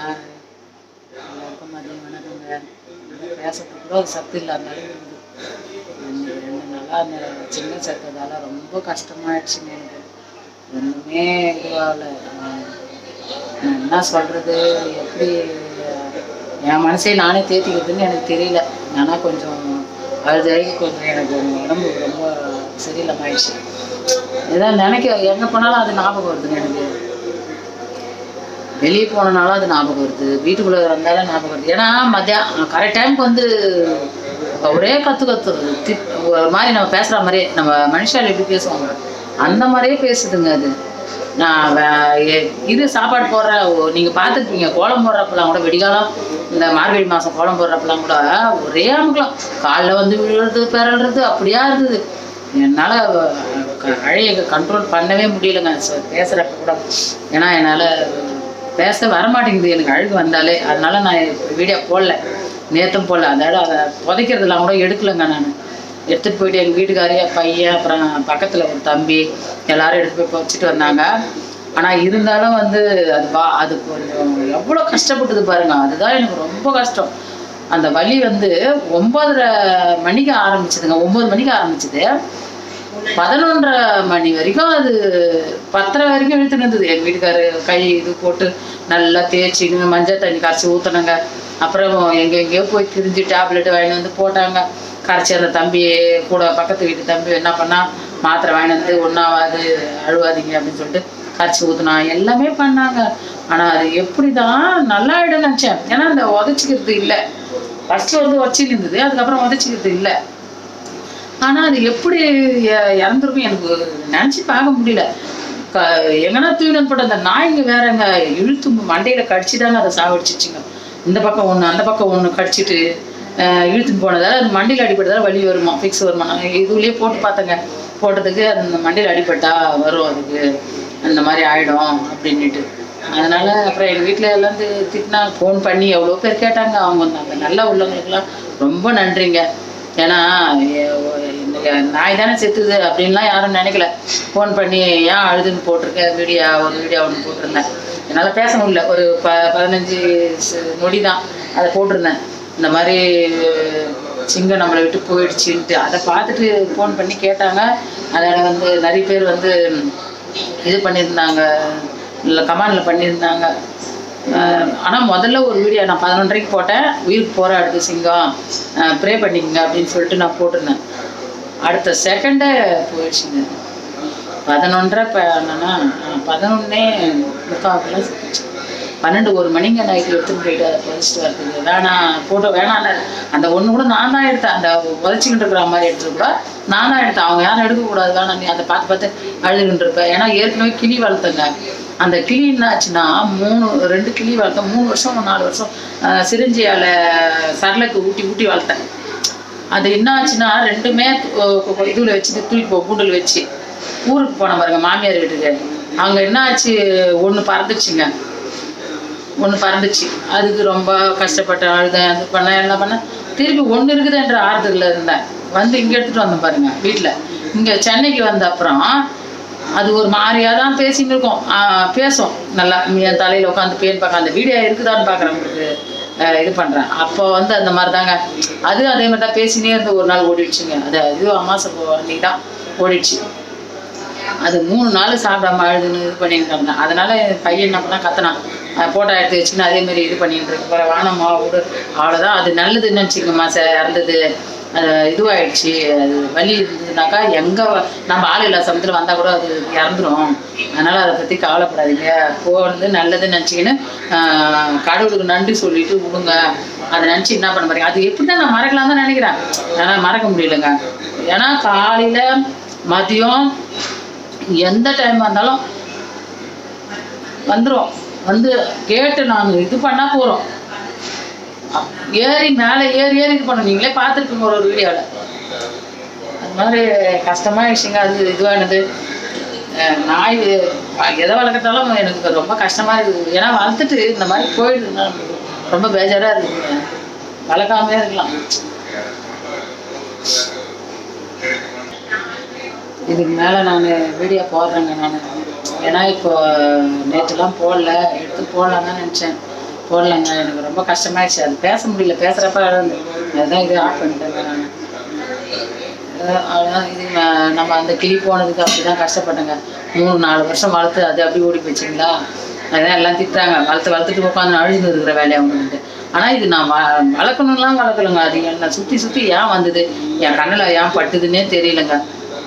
ஆ, எல்லாருக்கும் மதியம் வணக்கங்க. பேசுறதுக்கு கூட ஒரு சத்து இல்லாத மாதிரி இருக்குது. 2 நாளாக அந்த சின்ன சத்ததால் ரொம்ப கஷ்டமாயிடுச்சுங்க எனக்கு. ஒன்றுமே இதுவாகல. நான் என்ன சொல்கிறது, எப்படி என் மனசே நானே தேத்திக்கிறதுன்னு எனக்கு தெரியல. ஆனால் கொஞ்சம் அழுதாகி கொஞ்சம் எனக்கு உடம்பு ரொம்ப சரியில்லாம ஆயிடுச்சு. ஏதாவது எங்கே போனாலும் அது ஞாபகம் வருதுங்க எனக்கு. வெளியே போனனாலும் அது ஞாபகம் வருது, வீட்டுக்குள்ளே இருந்தாலும் ஞாபகம் வருது. ஏன்னா மத்தியானம் கரெக்ட் டைமுக்கு வந்து ஒரே கத்து ஒரு மாதிரி நம்ம பேசுகிற மாதிரியே, நம்ம மனுஷால் எப்படி பேசுவாங்க அந்த மாதிரியே பேசுதுங்க அது. நான் இது சாப்பாடு போடுற, நீங்கள் பார்த்துருப்பீங்க கோலம் போடுறப்பெல்லாம் கூட, வெடிகாலம் இந்த மார்கழி மாதம் கோலம் போடுறப்பெல்லாம் கூட ஒரே அமுக்கலாம். காலில் வந்து விழுறது பிறல்றது அப்படியா இருந்தது. என்னால் அழைய கண்ட்ரோல் பண்ணவே முடியலைங்க பேசுகிறப்ப கூட. ஏன்னா என்னால் பேச வரமாட்டேங்குது எனக்கு அழுகு வந்தாலே. அதனால நான் வீடியோ போடல, நேற்றும் போடல. அதோட அதை புதைக்கிறதுலாம் கூட எடுக்கலைங்க. நான் எடுத்துகிட்டு போயிட்டு எங்கள் வீட்டுக்காரி, பையன், அப்புறம் பக்கத்தில் ஒரு தம்பி எல்லாரும் எடுத்துகிட்டு போய் வச்சுட்டு வந்தாங்க. ஆனால் இருந்தாலும் வந்து அது கொஞ்சம் எவ்வளோ கஷ்டப்பட்டது பாருங்க. அதுதான் எனக்கு ரொம்ப கஷ்டம். அந்த வலி வந்து 9:30 மணிக்கு ஆரம்பிச்சதுங்க. 9 மணிக்கு ஆரம்பிச்சது, 11:30 மணி வரைக்கும், அது 10:30 வரைக்கும் இழுத்துட்டு இருந்தது. எங்கள் வீட்டுக்காரு கை இது போட்டு நல்லா தேய்ச்சி மஞ்சள் தண்ணி கரைச்சி ஊற்றினாங்க. அப்புறம் எங்கெங்கேயோ போய் திரிஞ்சு டேப்லெட் வாங்கிட்டு வந்து போட்டாங்க. கரைச்சி அந்த தம்பி கூட பக்கத்து வீட்டு தம்பி என்ன பண்ணால் மாத்திரை வாங்கிட்டு வந்து ஒன்றாவது அழுவாதீங்க அப்படின்னு சொல்லிட்டு கரைச்சி ஊற்றினா எல்லாமே பண்ணாங்க. ஆனால் அது எப்படி தான் நல்லா ஆகிடும் நினச்சேன். ஏன்னா அந்த உதச்சிக்கிறது இல்லை. ஃபஸ்ட்டு வந்து உதச்சிட்டு இருந்தது, அதுக்கப்புறம் உதச்சிக்கிறது இல்லை. ஆனால் அது எப்படி இறந்துருக்கும் எனக்கு நினச்சி பார்க்க முடியல. எங்கன்னா தூயினு போட்ட அந்த நாய்ங்க வேறங்க இழுத்து மண்டையில் கடிச்சிட்டாங்க, அதை சாவடிச்சிச்சுங்க. இந்த பக்கம் ஒன்று அந்த பக்கம் ஒன்று கடிச்சிட்டு இழுத்துன்னு போனதால் அது மண்டையில் அடிப்பட்டதால் வலி வருமா, ஃபிக்ஸ் வருமா. நான் இதுலேயே போட்டு பார்த்தேங்க. போட்டதுக்கு அந்த மண்டையில் அடிப்பட்டா வரும், அதுக்கு அந்த மாதிரி ஆகிடும் அப்படின்ட்டு. அதனால் அப்புறம் எங்கள் வீட்டில் எல்லாம் திட்டினா, ஃபோன் பண்ணி எவ்வளோ பேர் கேட்டாங்க. அவங்க அந்த நல்ல உள்ளவங்களுக்கெல்லாம் ரொம்ப நன்றிங்க. ஏன்னா நாய் தானே செத்துது அப்படின்லாம் யாரும் நினைக்கல. ஃபோன் பண்ணி ஏன் அழுதுன்னு போட்டிருக்கேன். ஒரு வீடியோ ஒன்று போட்டிருந்தேன். என்னால் பேச முடியல, ஒரு 15 நொடி தான் அதை போட்டிருந்தேன். இந்த மாதிரி சிங்கம் நம்மளை விட்டு போயிடுச்சுன்ட்டு அதை பார்த்துட்டு ஃபோன் பண்ணி கேட்டாங்க. அதில் வந்து நிறைய பேர் வந்து இது பண்ணியிருந்தாங்க, இல்லை கமெண்டில் பண்ணியிருந்தாங்க. ஆனால் முதல்ல ஒரு வீடியோ நான் 11:30க்கு போட்டேன், உயிருக்கு போராடுது சிங்கம், ப்ரே பண்ணிக்கங்க அப்படின்னு சொல்லிட்டு நான் போட்டிருந்தேன். அடுத்த செகண்டே போயிடுச்சுங்க. 11:30 இப்போ என்னன்னா 11:45 செத்துச்சு. 12-1 மணிங்க நைட்டு எடுத்துகிட்டு போயிட்டு அதை புதைச்சிட்டு வரதுக்கு வேணாம், ஃபோட்டோ வேணாம். அந்த ஒன்று கூட நான் தான் எடுத்தேன். அந்த புதைச்சிக்கிட்டு இருக்கிற மாதிரி எடுத்துட்டு கூட நான் தான் எடுத்தேன். அவங்க யாரும் எடுக்கக்கூடாது, வேணாம் நீ அதை பார்த்து அழுதுகிட்டு இருப்பேன். ஏன்னா ஏற்கனவே கிளி வளர்த்தேங்க. அந்த கிளி என்னாச்சுன்னா 2 கிளி வளர்த்தேன். 3 வருஷம் 4 வருஷம் சிரிஞ்சியால் சரலுக்கு ஊட்டி வளர்த்தேன். அது என்ன ஆச்சுன்னா 2மே இதில் வச்சு தூக்கி கூண்டில் வச்சு ஊருக்கு போன பாருங்க, மாமியார் வீட்டுக்கு. அங்கே என்ன ஆச்சு, ஒன்று பறந்துச்சு. அதுக்கு ரொம்ப கஷ்டப்பட்டேன், அழுதேன், அது பண்ணேன், என்ன பண்ணேன். திருப்பி ஒன்று இருக்குது என்ற ஆறுதலில் இருந்தேன். வந்து இங்கே எடுத்துகிட்டு வந்தேன் பாருங்க வீட்டில். இங்கே சென்னைக்கு வந்த அப்புறம் அது ஒரு மாதிரியாக தான் பேசின்னு இருக்கோம். பேசும் நல்லா, என் தலையில் உட்காந்து பேன் பார்க்க. அந்த வீடியோ இருக்குதான்னு பார்க்குறேன், உங்களுக்கு இது பண்ணுறேன். அப்போ வந்து அந்த மாதிரி தாங்க. அது அதே மாதிரி தான் பேசினே இருந்து ஒரு நாள் ஓடிடுச்சுங்க. அது அமாவாசை அன்னைக்கு தான் ஓடிடுச்சு. அது 3 நாள் சாப்பிடாம அழுதுன்னு இது பண்ணிட்டு இருந்தேன். அதனால பையன் என்ன பண்ணா கத்தனான், போட்டோ எடுத்து வச்சுன்னு அதேமாரி இது பண்ணிட்டு இருக்கு. வானம்மா விடு, அவ்வளோதான். அது நல்லதுன்னு நினச்சிக்கோமா, இருந்தது இதுவாகிடுச்சு. அது வலி இருந்ததுனாக்கா எங்கே நம்ம ஆள் இல்லாத சமயத்தில் வந்தால் கூட அது இறந்துடும். அதனால் அதை பற்றி கவலைப்படாதீங்க, போகிறது நல்லதுன்னு நினச்சிக்கின்னு கடவுளுக்கு நன்றி சொல்லிட்டு விடுங்க. அதை நினச்சி என்ன பண்ண பாருங்க. அது எப்படி தான் நான் மறக்கலாம் தான் நினைக்கிறேன், ஆனால் மறக்க முடியலைங்க. ஏன்னா காலையில் மதியம் எந்த டைம் வந்தாலும் வந்துடும். வந்து கேட்டு நாங்கள் இது பண்ணால் போகிறோம், மேலே ஏறி இது பண்ணோம். நீங்களே பார்த்துருப்பீங்க ஒரு வீடியோவில். அது மாதிரி கஷ்டமாகிடுச்சுங்க. அது இதுவானது நாய் எதை வளர்க்கறதாலும் எனக்கு ரொம்ப கஷ்டமாக இருக்குது. ஏன்னா வளர்த்துட்டு இந்த மாதிரி போயிடுதுன்னா ரொம்ப பேஜாராக இருக்குதுங்க. வளர்க்காமே இருக்கலாம். இதுக்கு மேலே நான் வீடியோ போடுறேங்க நான். ஏன்னா இப்போ நேற்றுலாம் போடல, எடுத்து போடலாம் தான் நினச்சேன். போடலைங்க. எனக்கு ரொம்ப கஷ்டமாயிடுச்சு, அது பேச முடியல. பேசுகிறப்ப அதுதான் இது ஆஃப் பண்ணிட்டேங்க நான். அதான் இது நம்ம அந்த கிளி போனதுக்கு அப்படி தான் கஷ்டப்பட்டேங்க. 3-4 வருஷம் வளர்த்து அது அப்படி ஓடி போச்சுங்களா. அதுதான் எல்லாம் திட்டுறாங்க, வளர்த்துட்டு உட்காந்து அழுது இருக்கிற வேலையை அவங்கன்ட்டு. ஆனால் இது நான் வளர்க்கணும்லாம் வளர்க்கலைங்க. அது என்னை சுற்றி ஏன் வந்தது, என் கண்ணில் ஏன் பட்டுதுன்னே தெரியலைங்க.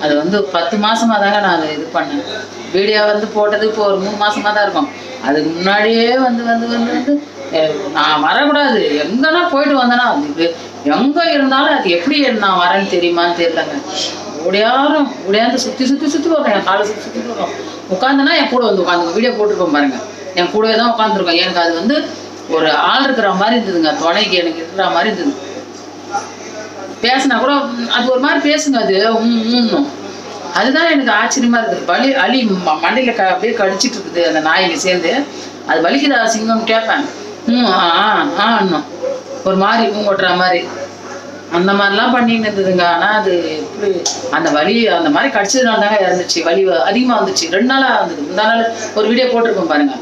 அது 10 மாதமாக தாங்க நான் அதை இது பண்ணேன். வீடியோ போட்டது இப்போ ஒரு 3 மாதமாக தான் இருக்கும். அதுக்கு முன்னாடியே வந்து நான் வரக்கூடாது, எங்கன்னா போயிட்டு வந்தேன்னா அது எங்கே இருந்தாலும் அது எப்படி நான் வரேன்னு தெரியுமான்னு தெரியலங்க. ஓடியாந்து சுற்றி வரும், என் காலை சுற்றி வரும். உட்காந்துன்னா என் கூட உட்காந்து வீடியோ போட்டிருப்போம் பாருங்க, என் கூடவே தான் உட்காந்துருக்கோம். எனக்கு அது ஒரு ஆள் இருக்கிற மாதிரி இருந்ததுங்க, துணைக்கு எனக்கு இருக்கிற மாதிரி இருந்தது. பேசினா கூட அது ஒரு மாதிரி பேசுங்க, அது அதுதான் எனக்கு ஆச்சரியமா இருக்குது. அலி மண்டையில அப்படியே கடிச்சிட்டு இருக்குது அந்த நாய்க்கு சேர்ந்து. அது வலிக்குதா சிங்கம் கேட்பேன், இன்னும் ஒரு மாதிரி ஓட்டுற மாதிரி அந்த மாதிரிலாம் பண்ணிட்டு இருந்ததுங்க. ஆனால் அது எப்படி அந்த வலி அந்த மாதிரி கடிச்சதுனால தாங்க இறந்துச்சு. வலி அதிகமாக வந்துச்சு, 2 நாளாக இருந்தது. முந்தா நாள் ஒரு வீடியோ போட்டிருப்போம் பாருங்க,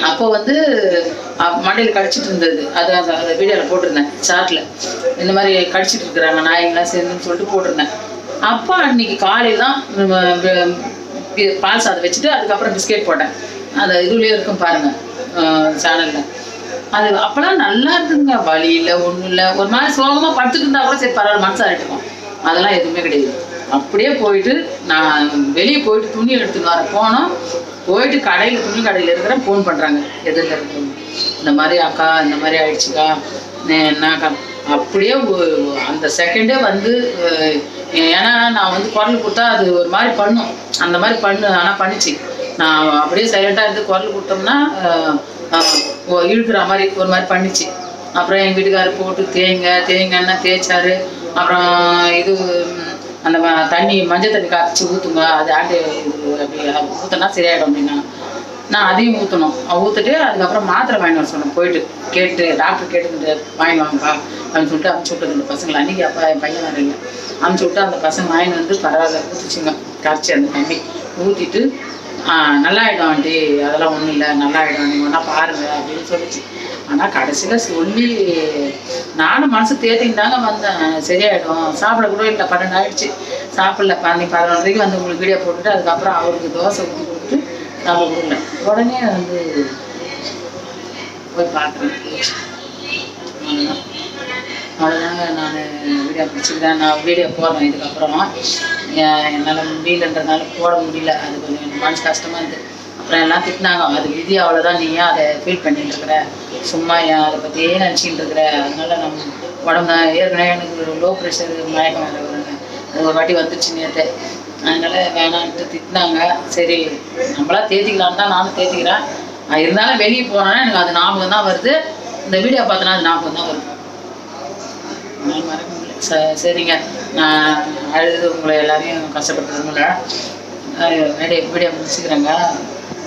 அப்போ மண்டையில் கடிச்சிட்டு இருந்தது. அந்த வீடியோவில் போட்டிருந்தேன் சாட்டில், இந்த மாதிரி கடிச்சிட்டு இருக்கிறாங்க நாய்ங்களாம் சேர்ந்துன்னு சொல்லிட்டு போட்டிருந்தேன். அப்போ அன்னைக்கு காலையில் தான் பால் சாதம் வச்சுட்டு அதுக்கப்புறம் பிஸ்கெட் போட்டேன். அது இதுலேயே இருக்கும் பாருங்க சேனலில். அது அப்போலாம் நல்லா இருந்ததுங்க, வலி இல்லை ஒன்றும் இல்லை. ஒரு மாதிரி சோகமாக படுத்துட்டு இருந்தால் கூட சரி பரவாயில்ல, மனசு ஆகிட்டுக்கும். அதெல்லாம் எதுவுமே கிடையாது. அப்படியே போயிட்டு நான் வெளியே போயிட்டு துணி எடுத்துன்னு வர போனோம். போயிட்டு துணி கடையில் இருக்கிற ஃபோன் பண்ணுறாங்க, எதிரில் இருக்கிறவங்க, இந்த மாதிரி அக்கா இந்த மாதிரி ஆயிடுச்சுக்கா என்னக்கா. அப்படியே அந்த செகண்டே ஏன்னா நான் குரல் கொடுத்தா அது ஒரு மாதிரி பண்ணும், அந்த மாதிரி ஆனால் பண்ணிச்சு. நான் அப்படியே சைலண்டாக இருந்து குரல் கொடுத்தோம்னா இழுக்கிற மாதிரி ஒரு மாதிரி பண்ணிச்சு. அப்புறம் எங்கள் வீட்டுக்காரர் போட்டு தேய்ங்கன்னா தேய்ச்சாரு. அப்புறம் அந்த தண்ணி மஞ்சள் தண்ணி காய்ச்சி ஊற்றுங்க, அது ஆண்டு அப்படி ஊற்றினா சரியாயிடும் அப்படின்னா நான் அதையும் ஊற்றிட்டு அதுக்கப்புறம் மாத்திரை வாங்கி வர சொன்னேன். போயிட்டு டாக்டர் கேட்டுக்கிட்டு வாங்கி வாங்கப்பா அப்படின்னு சொல்லிட்டு அமுச்சு விட்டது இந்த பசங்களை. அன்றைக்கி அப்பா என் பையன் வர இல்லை, அமுச்சு விட்டு அந்த பசங்க வாங்கி பரவாயில்ல ஊற்றிச்சுங்க. காய்ச்சி அந்த தண்ணி ஊற்றிட்டு நல்லாயிடும் ஆண்டி, அதெல்லாம் ஒன்றும் இல்லை, நல்லாயிடும், நீங்கள் ஒன்றா பாருங்க அப்படின்னு சொல்லிச்சு. ஆனால் கடைசியில் சொல்லி நானும் மனசு தேத்தின்னு தாங்க வந்தேன். சரியாயிடும், சாப்பிட கூட இல்லை, 12 ஆயிடுச்சு, சாப்பிடல. 11:30 உங்களுக்கு வீடியோ போட்டுட்டு அதுக்கப்புறம் அவருக்கு தோசை ஊற்றி கொடுத்துட்டு சாப்பிட கொடுக்கல. உடனே போய் பார்க்குறேன். அவ்வளோதாங்க, நான் வீடியோ பிடிச்சிக்கிறேன். நான் வீடியோ போடுறேன் இதுக்கப்புறம். என்னால் முடியலன்றதுனால போட முடியல, அது கொஞ்சம் எனக்கு மனசு கஷ்டமாக இருக்குது. அப்புறம் எல்லாம் திட்டினாங்க, அது விதி, அவ்வளோதான், நீ ஏன் அதை ஃபீல் பண்ணிட்டு இருக்கிற, சும்மா ஏன் அதை பற்றியே நினச்சிக்கிட்டு இருக்கிற, அதனால நம்ம உடம்பு ஏற்கனவே எனக்கு லோ ப்ரெஷர் மயக்கம் வேறு வருங்க, அது ஒரு வாட்டி வந்துடுச்சு நேற்று. அதனால் வேணான்ட்டு திட்டினாங்க. சரி நம்மளா தேத்திக்கலான்னு தான் நானும் தேத்திக்கிறேன். இருந்தாலும் வெளியே போனேன்னா எனக்கு அது ஞாபகம் தான் வருது. இந்த வீடியோ பார்த்தோன்னா அது ஞாபகம் தான் வருது, மறக்க முடியல. சரிங்க, நான் அழுது உங்களை எல்லாரையும் கஷ்டப்படுத்துறதுல வீடியோ முடிச்சுக்கிறேங்க.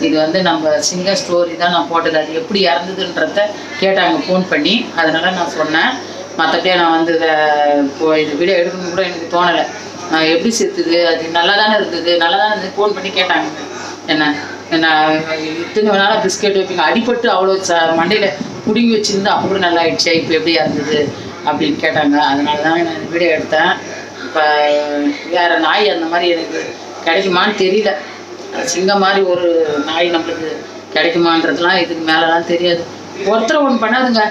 இது நம்ம சிங்கிள் ஸ்டோரி தான் நான் போட்டது. அது எப்படி இறந்ததுன்றத கேட்டாங்க ஃபோன் பண்ணி, அதனால் நான் சொன்னேன். மற்றபடியே நான் இது வீடியோ எடுக்கணும்னு கூட எனக்கு தோணலை. எப்படி செத்துது, அது நல்லா தானே இருந்தது, ஃபோன் பண்ணி கேட்டாங்க என்ன இத்தனை வேணாலும் பிஸ்கெட் வைப்பீங்க, அடிபட்டு அவ்வளோ மண்டையில் பிடுங்கி வச்சுருந்து அப்போ கூட நல்லா ஆயிடுச்சு, இப்போ எப்படி இருந்தது அப்படின்னு கேட்டாங்க. அதனால தான் நான் இந்த வீடியோ எடுத்தேன். இப்போ வேறு நாய் அந்த மாதிரி எனக்கு கிடைக்குமான்னு தெரியல. சிங்கம் மாதிரி ஒரு நாய் நம்மளுக்கு கிடைக்குமான்றதுலாம் இதுக்கு மேலெலாம் தெரியாது. ஒருத்தரை ஒன்று பண்ணாதுங்க,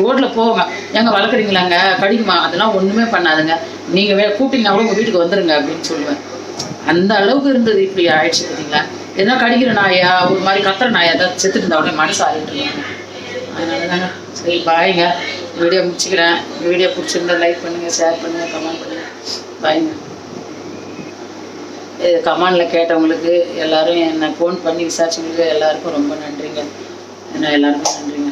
ரோட்டில் போவோங்க, எங்கே வளர்க்குறீங்களாங்க, கடிக்குமா, அதெல்லாம் ஒன்றுமே பண்ணாதுங்க, நீங்கள் கூப்பிட்டீங்கன்னா கூட உங்கள் வீட்டுக்கு வந்துடுங்க அப்படின்னு சொல்லுவேன். அந்த அளவுக்கு இருந்தது. இப்படி ஆயிடுச்சு பார்த்தீங்களா. எதனா கடிக்கிற நாயா, ஒரு மாதிரி கத்துற நாயா ஏதாவது செத்துட்டு இருந்தா உடனே மனசு ஆகிட்டு இருக்காங்க. அதனால தாங்க. சரி பாய்ங்க, வீடியோ முடிச்சுக்கிறேன். வீடியோ பிடிச்சிருந்தா லைக் பண்ணுங்கள், ஷேர் பண்ணுங்கள், கமெண்ட் பண்ணுங்கள். பாய்ங்க. கமெண்டில் கேட்டவங்களுக்கு எல்லோரும் என்னை ஃபோன் பண்ணி விசாரிச்சவங்களுக்கு எல்லாருக்கும் ரொம்ப நன்றிங்க. என்ன எல்லாருக்கும் நன்றிங்க.